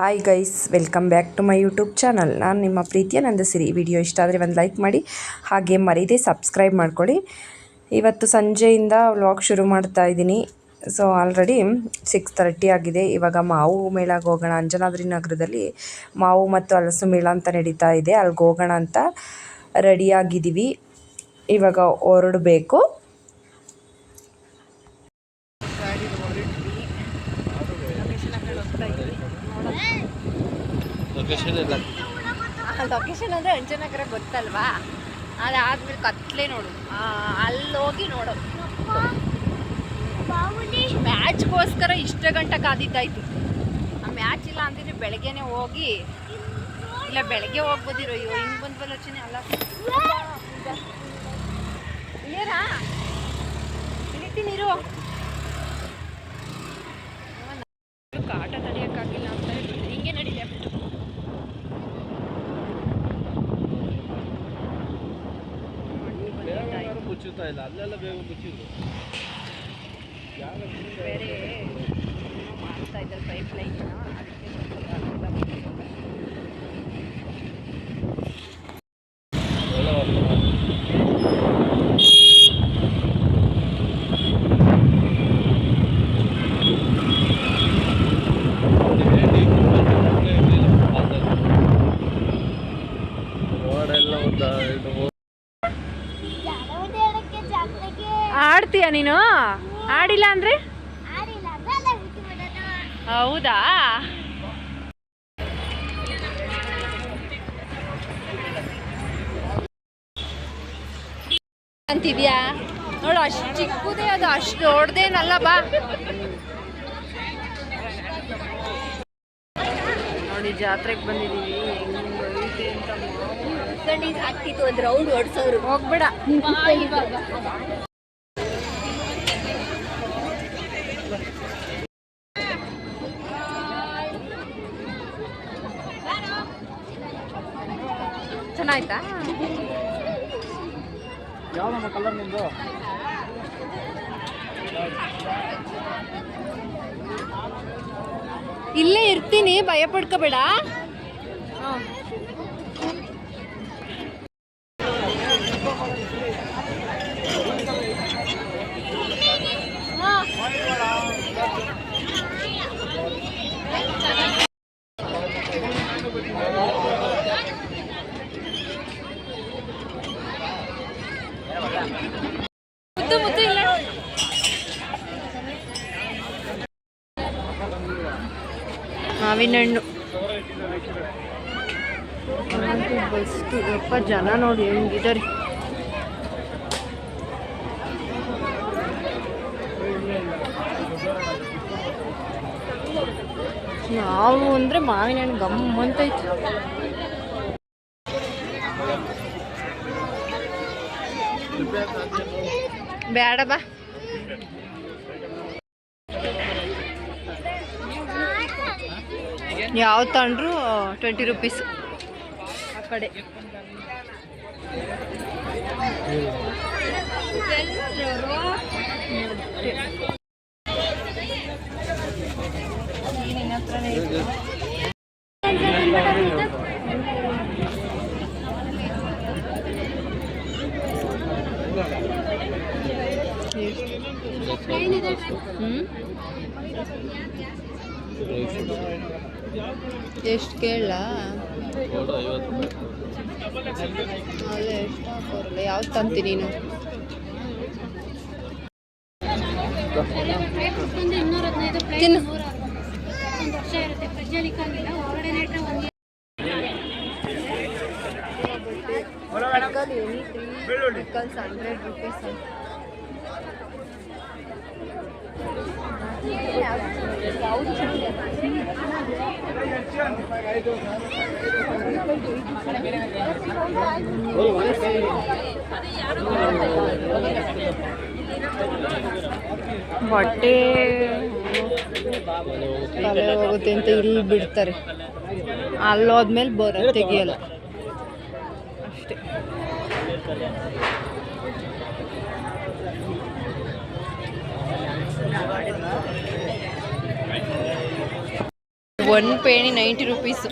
Hi guys, welcome back to my YouTube channel. ನಾನು ನಿಮ್ಮ ಪ್ರೀತಿಯ ನಂದಸಿರಿ. ವಿಡಿಯೋ ಇಷ್ಟ ಆದರೆ ಒಂದು ಲೈಕ್ ಮಾಡಿ, ಹಾಗೆ ಮರೀದೆ ಸಬ್ಸ್ಕ್ರೈಬ್ ಮಾಡ್ಕೊಳ್ಳಿ. ಇವತ್ತು ಸಂಜೆಯಿಂದ ವ್ಲಾಗ್ ಶುರು ಮಾಡ್ತಾ ಇದ್ದೀನಿ. ಸೊ ಆಲ್ರೆಡಿ 6:30 ಆಗಿದೆ. ಇವಾಗ ಮಾವು ಮೇಳಗೆ ಹೋಗೋಣ. ಅಂಜನಾದ್ರಿ ನಗರದಲ್ಲಿ ಮಾವು ಮತ್ತು ಹಲಸು ಮೇಳ ಅಂತ ನಡೀತಾ ಇದೆ. ಅಲ್ಲಿಗೆ ಹೋಗೋಣ ಅಂತ ರೆಡಿಯಾಗಿದ್ದೀವಿ. ಇವಾಗ ಹೊರಡಬೇಕು. ಲೊಕೇಶನ್ ಅಂದರೆ ಅಂಜನಗರ ಗೊತ್ತಲ್ವಾ, ಅದಾದ್ಮೇಲೆ ಕತ್ಲೆ ನೋಡು, ಅಲ್ಲಿ ಹೋಗಿ ನೋಡೋದು. ಮ್ಯಾಚ್ಗೋಸ್ಕರ ಇಷ್ಟ ಗಂಟೆ ಕಾದಿದ್ದಾಯ್ತು. ಆ ಮ್ಯಾಚ್ ಇಲ್ಲ ಅಂತಿದ್ರೆ ಬೆಳಗ್ಗೆನೆ ಹೋಗಿ, ಇಲ್ಲ ಬೆಳಗ್ಗೆ ಹೋಗ್ಬೋದಿರೋ. ಅಯ್ಯೋ ಹಿಂಗೆ ಬಂದ್ವಲ್ಲ ರಚನೆ ಅಲ್ಲ. ಏರಾ ಇಳಿತೀನಿರು. ಕಾಟ ತಡೆಯೋಕ್ಕಾಗಿಲ್ಲ ಅಂತಾರೆ. ಹಿಂಗೆ ನಡೀಲಿ ಅಷ್ಟು. ಮುಚ್ಚುತ್ತಾ ಇಲ್ಲ, ಅಲ್ಲೆಲ್ಲ ಬೇಗ ಮುಚ್ಚಿದ್ರು. ಬೇರೆ ಮಾಡ್ತಾ ಇದ್ದಾರೆ ಪೈಪ್ ಲೈನ್, ಅದಕ್ಕೆ ಆಡ್ತೀಯ ನೀನು? ಆಡಿಲ್ಲ ಅಂದ್ರೆ ಹೌದಾ? ಅಂತಿದ್ಯಾ ನೋಡು, ಅಷ್ಟು ಚಿಕ್ಕದೇ ಅದು, ಅಷ್ಟು ದೊಡ್ಡದೇನಲ್ಲ. ಬಾ ನೋಡಿ, ಜಾತ್ರೆಗೆ ಬಂದಿದ್ದೀವಿ. ಹೆಂಗೆ ಹಾಕ್ತಿತ್ತು ಒಂದು ರೌಂಡ್ ಓಡಿಸೋರು. ಹೋಗ್ಬೇಡ ಇವಾಗ. ಚೆನ್ನಾಯ್ತಾ? ಯಾವ ಕಲರ್ ನಿಂದು? ಇಲ್ಲೇ ಇರ್ತೀನಿ, ಭಯ ಪಡ್ಕೋಬೇಡ. ಮುತ್ತು ಇಲ್ಲ. ಮಾವಿನ ಹಣ್ಣು ಬೆಸ್ಟ್. ಯಪ್ಪ, ಜನ ನೋಡಿ ಹೆಂಗಿದ್ದಾರೆ. ನಾವು ಅಂದರೆ ಮಾವಿನ ಹಣ್ಣು ಗಮ್ಮಂತೈತಿ. ಬೇಡ ಬಾ. ಯಾವ ತಗೊಂಡ್ರು 20 ರೂಪೀಸ್. ಆ ಕಡೆ ಎಷ್ಟು ಕೇಳ? ಅಲ್ಲೇ ಎಷ್ಟು ಹಾಕೋರಲ್ಲ. ಯಾವ್ದು ತಂತಿ ನೀನು? ತಿನ್ನು. $100 ರೂಪೀಸ್. ಬಟ್ಟೆ ತಲೆ ಹೋಗುತ್ತೆ ಅಂತ ಇಲ್ಲಿ ಬಿಡ್ತಾರೆ. ಅಲ್ಲೋದ್ಮೇಲೆ ತೆಗಿಯಲ್ಲ ಅಷ್ಟೇ. ಒಂದು ಪೇಣಿ 90 ರುಪೀಸು,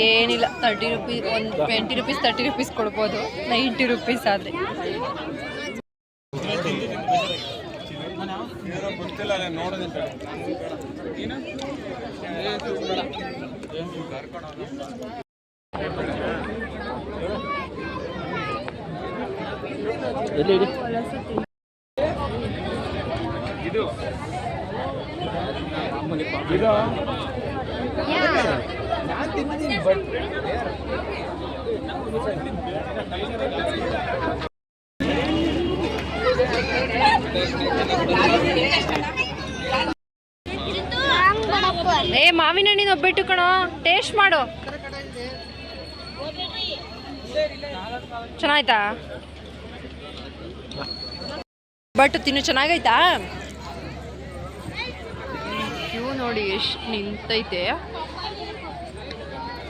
ಏನಿಲ್ಲ 30 ರುಪೀಸ್, ಒಂದು 20 ರುಪೀಸ್ 30 ರುಪೀಸ್ ಕೊಡ್ಬೋದು, 90 ರುಪೀಸ್ ಆದರೆ. ಏ ಮಾವಿನ ಹಣ್ಣಿನ ಒಬ್ಬಟ್ಟು ಕಣೋ, ಟೇಸ್ಟ್ ಮಾಡು. ಚೆನ್ನಾಯ್ತಾ? ಬಟ್ ತಿನ್ನು ಚೆನ್ನಾಗೈತಾ? ಕ್ಯೂ ನೋಡಿ ಎಷ್ಟು ನಿಂತೈತೆ.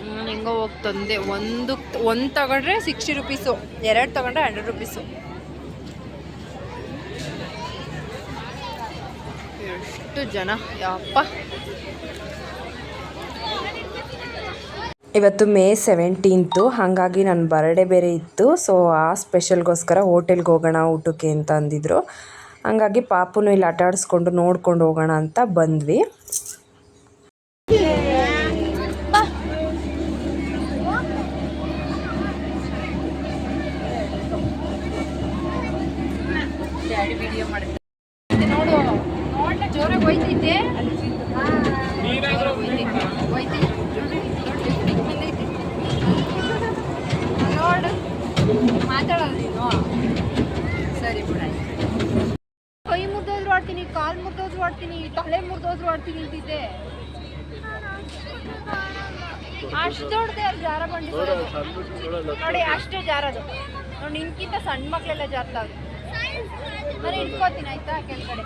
ನಾನು ಹೆಂಗೋ ಹೋಗಿ ತಂದೆ. ಒಂದು ತಗೊಂಡ್ರೆ 60 ರುಪೀಸು, 2 ತಗೊಂಡ್ರೆ 100 ರುಪೀಸು. ಎಷ್ಟು ಜನ ಯಪ್ಪ. ಇವತ್ತು ಮೇ 17, ಹಾಗಾಗಿ ನನ್ನ ಬರ್ಡೇ ಬೇರೆ ಇತ್ತು. ಸೊ ಆ ಸ್ಪೆಷಲ್ಗೋಸ್ಕರ ಹೋಟೆಲ್ಗೆ ಹೋಗೋಣ ಊಟಕ್ಕೆ ಅಂತ ಅಂದಿದ್ರು. ಹಾಗಾಗಿ ಪಾಪುನು ಇಲ್ಲಿ ಆಟ ಆಡಿಸ್ಕೊಂಡು ನೋಡ್ಕೊಂಡು ಹೋಗೋಣ ಅಂತ ಬಂದ್ವಿ. ನೋಡು ನೋಡ್ಲ ಜೋರಾಗಿ ಹೋಯ್ತೈತೆ. ಮಾತಾಡೋದು ನೀನು ಸರಿ ಬಿಡ. ಕೈ ಮುರಿದೋದ್ರು ಆಡ್ತೀನಿ, ಕಾಲು ಮುರಿದೋದ್ರು ಆಡ್ತೀನಿ, ತಲೆ ಮುರಿದೋದ್ರು ಆಡ್ತೀನಿ ಅಂತಿದ್ದೆ. ಅಷ್ಟು ದೊಡ್ಡದೆ ಅದು ಜಾರ ಬಂಡಿ ನೋಡಿ, ಅಷ್ಟೇ ಜಾರದು ನೋಡಿ. ನಿನ್ಕಿಂತ ಸಣ್ಣ ಮಕ್ಕಳೆಲ್ಲ ಜಾರ್ತಾವೆ. ನಾನು ಇಟ್ಕೋತೀನಿ ಆಯ್ತಾ ಕೆಳಗಡೆ.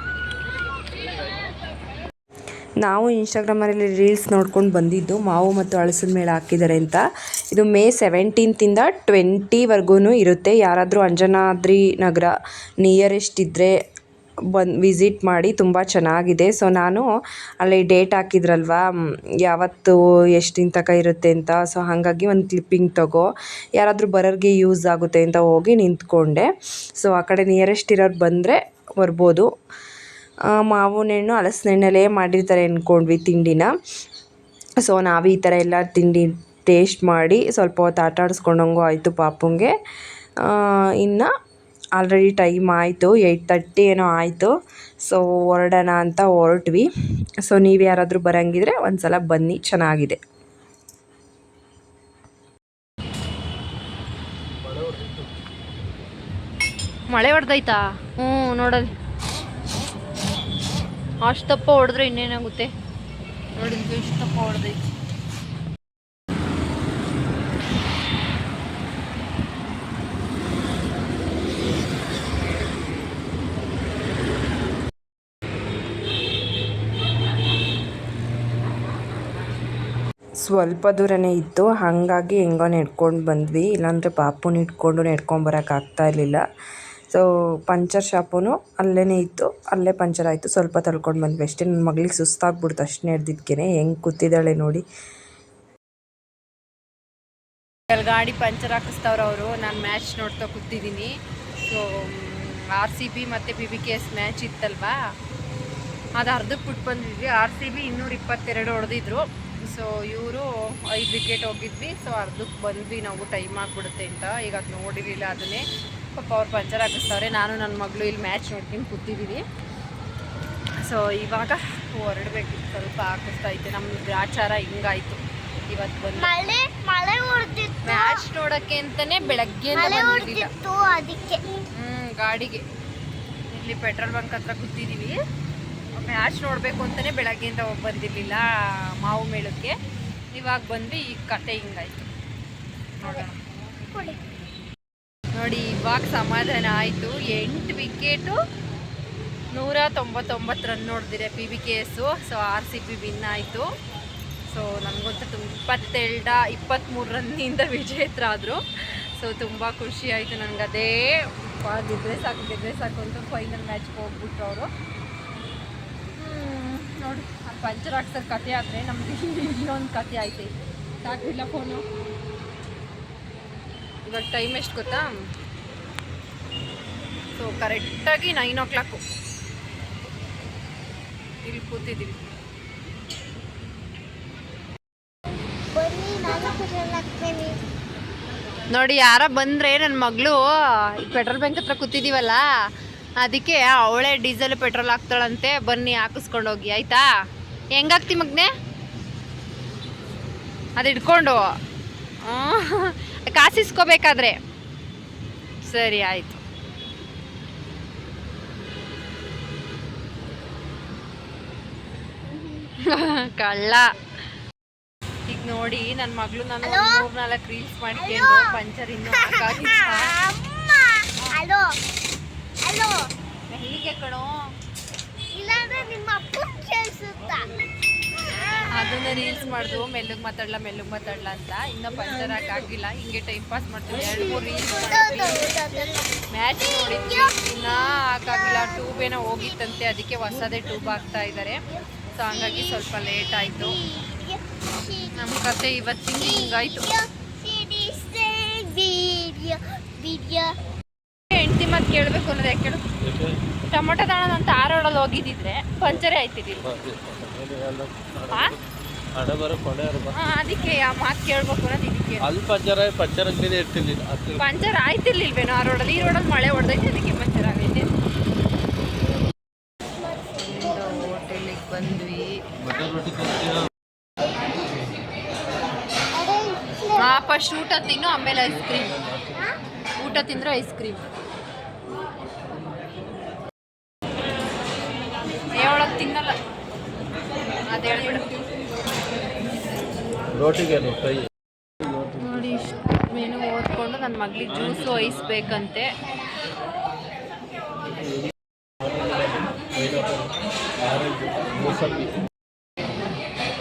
ನಾವು ಇನ್ಸ್ಟಾಗ್ರಾಮಲ್ಲಿ ರೀಲ್ಸ್ ನೋಡ್ಕೊಂಡು ಬಂದಿದ್ದು ಮಾವು ಮತ್ತು ಹಳಸಿನ ಮೇಳ ಹಾಕಿದ್ದಾರೆ ಅಂತ. ಇದು ಮೇ 17 20ವರೆಗೂ ಇರುತ್ತೆ. ಯಾರಾದರೂ ಅಂಜನಾದ್ರಿ ನಗರ ನಿಯರೆಸ್ಟ್ ಇದ್ದರೆ ವಿಸಿಟ್ ಮಾಡಿ, ತುಂಬ ಚೆನ್ನಾಗಿದೆ. ಸೊ ನಾನು ಅಲ್ಲಿ ಡೇಟ್ ಹಾಕಿದ್ರಲ್ವ ಯಾವತ್ತು ಎಷ್ಟಿನ ತನಕ ಇರುತ್ತೆ ಅಂತ. ಸೊ ಹಾಗಾಗಿ ಒಂದು ಕ್ಲಿಪ್ಪಿಂಗ್ ತಗೋ, ಯಾರಾದರೂ ಬರೋರಿಗೆ ಯೂಸ್ ಆಗುತ್ತೆ ಅಂತ ಹೋಗಿ ನಿಂತ್ಕೊಂಡೆ. ಸೊ ಆ ಕಡೆ ನಿಯರೆಸ್ಟ್ ಇರೋರು ಬಂದರೆ ಬರ್ಬೋದು. ಮಾವಿನ ಹಣ್ಣು ಹಲಸಿನ ಹಣ್ಣಲ್ಲೇ ಮಾಡಿರ್ತಾರೆ ಅಂದ್ಕೊಂಡ್ವಿ ತಿಂಡಿನ. ಸೊ ನಾವು ಈ ಥರ ಎಲ್ಲ ತಿಂಡಿ ಟೇಸ್ಟ್ ಮಾಡಿ ಸ್ವಲ್ಪ ಹೊತ್ತು ಆಟ ಆಡಿಸ್ಕೊಂಡಂಗೂ ಆಯಿತು ಪಾಪುಂಗೆ. ಇನ್ನು ಆಲ್ರೆಡಿ ಟೈಮ್ ಆಯಿತು, 8:30 ಏನೋ ಆಯಿತು. ಸೊ ಹೊರಡೋಣ ಅಂತ ಹೊರಟ್ವಿ. ಸೊ ನೀವು ಯಾರಾದರೂ ಬರೋಂಗಿದ್ರೆ ಒಂದು ಸಲ ಬನ್ನಿ, ಚೆನ್ನಾಗಿದೆ. ಮಳೆ ಹೊಡೆದೈತಾ? ನೋಡೋದು ಅಷ್ಟಪ್ಪ ಹೊಡೆದ್ರೆ ಇನ್ನೇನಾಗುತ್ತೆ ನೋಡಿ. ಇಷ್ಟಪ್ಪ ಹೊಡೆದೈತಿ. ಸ್ವಲ್ಪ ದೂರನೇ ಇತ್ತು, ಹಾಗಾಗಿ ಹೆಂಗೋ ನಡ್ಕೊಂಡು ಬಂದ್ವಿ. ಇಲ್ಲಾಂದರೆ ಪಾಪುನ ಇಟ್ಕೊಂಡು ನಡ್ಕೊಂಬರೋಕ್ಕಾಗ್ತಾಯಿರಲಿಲ್ಲ. ಸೊ ಪಂಚರ್ ಶಾಪೂ ಅಲ್ಲೇ ಇತ್ತು, ಅಲ್ಲೇ ಪಂಚರ್ ಆಯಿತು. ಸ್ವಲ್ಪ ತಳ್ಕೊಂಡು ಬಂದ್ವಿ ಅಷ್ಟೇ. ನನ್ನ ಮಗಳಿಗೆ ಸುಸ್ತಾಗ್ಬಿಡ್ತು ಅಷ್ಟು ನಡೆದಿದ್ದಕ್ಕೆ. ಹೆಂಗೆ ಕೂತಿದ್ದಾಳೆ ನೋಡಿ. ಗಾಡಿ ಪಂಚರ್ ಹಾಕಿಸ್ತವ್ರು ಅವರು. ನಾನು ಮ್ಯಾಚ್ ನೋಡ್ತಾ ಕೂತಿದ್ದೀನಿ. ಸೊ RCB ಮತ್ತು PBKS ಮ್ಯಾಚ್ ಇತ್ತಲ್ವಾ, ಅದು ಅರ್ಧಕ್ಕೆ ಬಿಟ್ಟು ಬಂದಿದ್ವಿ. RCB 222 ಹೊಡೆದಿದ್ರು. ಸೊ ಇವರು 5 ವಿಕೆಟ್ ಹೋಗಿದ್ವಿ. ಸೊ ಅರ್ಧಕ್ಕೆ ಬಂದ್ವಿ ನಾವು, ಟೈಮ್ ಆಗಿಬಿಡುತ್ತೆ ಅಂತ. ಈಗ ಅದು ನೋಡಿರಲಿಲ್ಲ ಅದನ್ನೇ. ಪಾಪ ಅವ್ರು ಪಂಚರ್ ಹಾಕಿಸ್ತವ್ರೆ. ನಾನು ನನ್ನ ಮಗಳು ಇಲ್ಲಿ ಮ್ಯಾಚ್ ನೋಡ್ಕೊಂಡು ಕೂತಿದ್ದೀವಿ. ಸೊ ಇವಾಗ ಹೊರಡಬೇಕಿತ್ತು, ಸ್ವಲ್ಪ ಹಾಕಿಸ್ತಾ ಐತೆ. ನಮ್ಮ ಗ್ರಾಚಾರ ಹಿಂಗಾಯಿತು ಇವತ್ತು ಬಂದು. ಮ್ಯಾಚ್ ನೋಡೋಕ್ಕೆ ಅಂತಲೇ ಬೆಳಗ್ಗೆ ಬಂದಿರಲಿಲ್ಲ. ಗಾಡಿಗೆ ಇಲ್ಲಿ ಪೆಟ್ರೋಲ್ ಬಂಕ್ ಹತ್ರ ಕೂತಿದ್ದೀವಿ. ಮ್ಯಾಚ್ ನೋಡಬೇಕು ಅಂತಲೇ ಬೆಳಗ್ಗೆಯಿಂದ ಹೋಗಿ ಬಂದಿರಲಿಲ್ಲ ಮಾವು ಮೇಳಕ್ಕೆ. ಇವಾಗ ಬಂದು ಈ ಕತೆ ಹಿಂಗಾಯ್ತು. ನೋಡೋಣ ನೋಡಿ, ಇವಾಗ ಸಮಾಧಾನ ಆಯಿತು. 8 ವಿಕೆಟು 199 ರನ್ ನೋಡಿದಿರೆ PBKS. ಸೊ RCB ವಿನ್ ಆಯಿತು. ಸೊ ನನಗಂತೂ 23 ರನ್ನಿಂದ ವಿಜೇತರಾದರು. ಸೊ ತುಂಬ ಖುಷಿ ಆಯಿತು ನನಗೆ. ಅದೇ ಗೆದ್ರೆ ಸಾಕು ಅಂತ ಫೈನಲ್ ಮ್ಯಾಚ್ಗೆ ಹೋಗ್ಬಿಟ್ರು ಅವರು. ನೋಡಿ ಆ ಪಂಚರ್ ಹಾಕ್ಸೋದು ಕತೆ ಆದರೆ ನಮ್ದು ಇನ್ನೊಂದು ಕತೆ ಐತೆ ಸಾಕಿಲ್ಲ ಫೋನು. ಇವಾಗ ಟೈಮ್ ಎಷ್ಟು ಗೊತ್ತಾ? ಸೊ ಕರೆಕ್ಟಾಗಿ 9 o'clock ಇಲ್ಲಿ ಕೂತಿದ್ದೀವಿ. ನೋಡಿ ಯಾರ ಬಂದರೆ ನನ್ನ ಮಗಳು ಈಗ ಪೆಟ್ರೋಲ್ ಬ್ಯಾಂಕ್ ಹತ್ರ ಕೂತಿದ್ದೀವಲ್ಲ, ಅದಕ್ಕೆ ಅವಳೇ ಡೀಸೆಲ್ ಪೆಟ್ರೋಲ್ ಹಾಕ್ತಾಳಂತೆ. ಬನ್ನಿ ಹಾಕಿಸ್ಕೊಂಡು ಹೋಗಿ ಆಯಿತಾ? ಹೆಂಗಾಗ್ತಿ ಮಗ್ನೆ? ಅದು ಇಟ್ಕೊಂಡು ಕಾಸಿಸ್ಕೋಬೇಕಾದ್ರೆ ಸರಿ ಆಯಿತು. ಕಳ್ಳ. ಈಗ ನೋಡಿ ನನ್ನ ಮಗಳು ನಾನು 3-4 ರೀಲ್ಸ್ ಮಾಡ್ಕೊಂಡು ಪಂಚರ್ ಇನ್ನೂ ಹೀಗೆ ಕಣೋ ಅದನ್ನ ರೀಲ್ಸ್ ಮಾಡಿದ್ವು ಮೆಲ್ಲಗೆ ಮಾತಾಡ್ಲಾ ಅಂತ. ಇನ್ನೂ ಪಂಚರ್ ಹಾಕಿಲ್ಲ, ಹಿಂಗೆ ಟೈಮ್ ಪಾಸ್ ಮಾಡ್ತೀವಿ. 2-3 ರೀಲ್ಸ್ ಮ್ಯಾಚ್ ನೋಡಿದ್ವಿ, ಇನ್ನೂ ಹಾಕಾಗಿಲ್ಲ. ಟ್ಯೂಬ್ ಏನೋ ಹೋಗಿತ್ತಂತೆ, ಅದಕ್ಕೆ ಹೊಸದೇ ಟ್ಯೂಬ್ ಹಾಕ್ತಾ ಇದ್ದಾರೆ. ಸೊ ಹಂಗಾಗಿ ಸ್ವಲ್ಪ ಲೇಟ್ ಆಯಿತು. ನಮ್ಮ ಕತೆ ಇವತ್ತಿನ ಹಿಂಗಾಯ್ತು. ಹೆಂಡ್ತಿ ಮತ್ತೆ ಕೇಳಬೇಕು ಅನ್ನೋದು ಯಾಕೆ ಕೇಳು? ಟೊಮೊಟೊ ದಾಣ ಅಂತ ಆರೋಡಲ್ಲಿ ಹೋಗಿದ್ದಿದ್ರೆ ಪಂಚರೇ ಆಯ್ತಿದ್ದಿಲ್ಲ. ಅದಕ್ಕೆ ಆ ಮಾತು ಕೇಳ್ಬೇಕು ಅನ್ನೋದು ಇದಕ್ಕೆ. ಪಂಚರ್ ಆಯ್ತಿರ್ಲಿಲ್ವೇನೋ ಆ ರೋಡಲ್ಲಿ. ಈ ರೋಡಲ್ಲಿ ಮಳೆ ಹೊಡೆದೈತೆ, ಅದಕ್ಕೆ ಪಂಚರ್ ಆಗೈತೆ. ಹೋಟೆಲಿಗೆ ಬಂದ್ವಿ. ಫಸ್ಟ್ ಊಟ ತಿನ್ನು, ಆಮೇಲೆ ಐಸ್ ಕ್ರೀಮ್. ಊಟ ತಿಂದ್ರೆ ಐಸ್ ಕ್ರೀಮ್. ಹೇಳೋದು ತಿನ್ನಲ್ಲ, ಅದು ಹೇಳ್ಬಿಡು. ನೋಡಿ ಇಷ್ಟು ಮೆನು ಓದ್ಕೊಂಡು ನನ್ನ ಮಗಳಿಗೆ ಜ್ಯೂಸು ಐಸ್ ಬೇಕಂತೆ.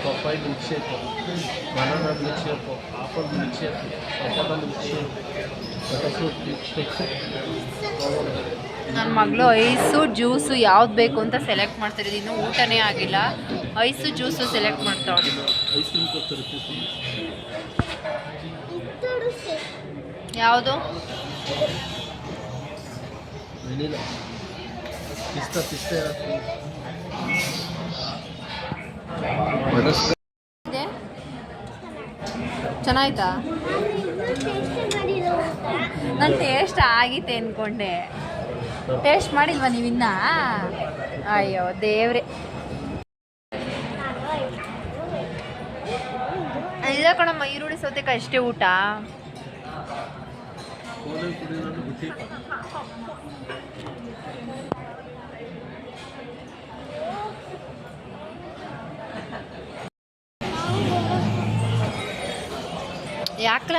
ಪಪ್ಪಾಯಿ milk shake, banana milk shake, apple milk shake, papaya milk shake, butter fruit milk shake. ನನ್ನ ಮಗಳು ಐಸು ಜ್ಯೂಸು ಯಾವ್ದು ಬೇಕು ಅಂತ ಸೆಲೆಕ್ಟ್ ಮಾಡ್ತಿರೋದು. ಇನ್ನೂ ಊಟನೇ ಆಗಿಲ್ಲ, ಐಸು ಜ್ಯೂಸು ಸೆಲೆಕ್ಟ್ ಮಾಡ್ತಾಳೆ. ಐಸ್ ಕ್ರೀಮ್ ಕೊಡ್ತಾರೆ. ಯಾವುದು? ವೆನಿಲಾ, ಪಿಸ್ತಾ ಚೆನ್ನಾಯ್ತಾ? ನಾನು ಟೇಸ್ಟ್ ಆಗಿತ್ತೆ ಅಂದ್ಕೊಂಡೆ. ಟೇಸ್ಟ್ ಮಾಡಿಲ್ವಾ ನೀವಿನ್ನ? ಅಯ್ಯೋ ದೇವ್ರೆ. ಇಲ್ಲ ಕಣಮ್ಮ, ಈರುಳ್ಳಿ ಸೌತೆಕಾಯಿ ಅಷ್ಟೇ ಊಟ. ಯಾಕಲ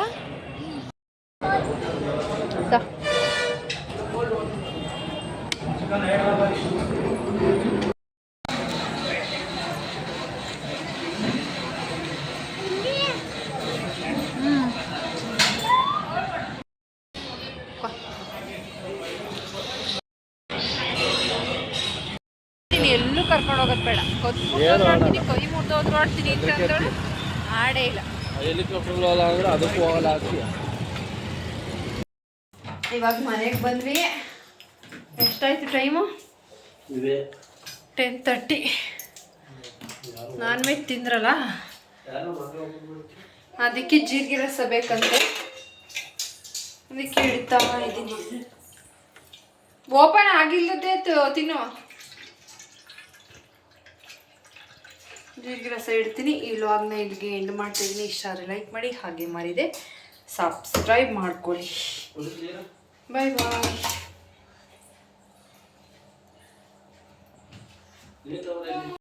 ಎಲ್ಲೂ ಕರ್ಕೊಂಡು ಹೋಗೋದು ಬೇಡ. ಮಾಡ್ತೀನಿ, ಕೈ ಮುರಿದೋದ್ರು ಆಡ್ತೀನಿ ಅಂತಂದಳು. ಆಡೇ ಇಲ್ಲ. ಇವಾಗ ಮನೆಗೆ ಬಂದ್ವಿ. ಎಷ್ಟಾಯ್ತು ಟೈಮು? 10:30. ನಾನ್ ವೆಜ್ ತಿಂದ್ರಲ್ಲ, ಅದಕ್ಕೆ ಜೀರಿಗೆ ರಸ ಬೇಕಂತೆ, ಅದಕ್ಕೆ ಇಡ್ತಾ ಇದ್ದೀನಿ. ಓಪನ್ ಆಗಿಲ್ಲದೆ ತಿನ್ನು. ಜೀರಿಗೆ ರಸ ಇಡ್ತೀನಿ. ಈ ವ್ಲಾಗ್ನ ಇಲ್ಲಿಗೆ ಎಂಡ್ ಮಾಡ್ತಾಯಿದ್ದೀನಿ. ಇಷ್ಟ ಆದರೆ ಲೈಕ್ ಮಾಡಿ, ಹಾಗೆ ಮಾಡಿದೆ ಸಬ್ಸ್ಕ್ರೈಬ್ ಮಾಡ್ಕೊಳ್ಳಿ. ಬಾಯ್ ಬಾಯ್.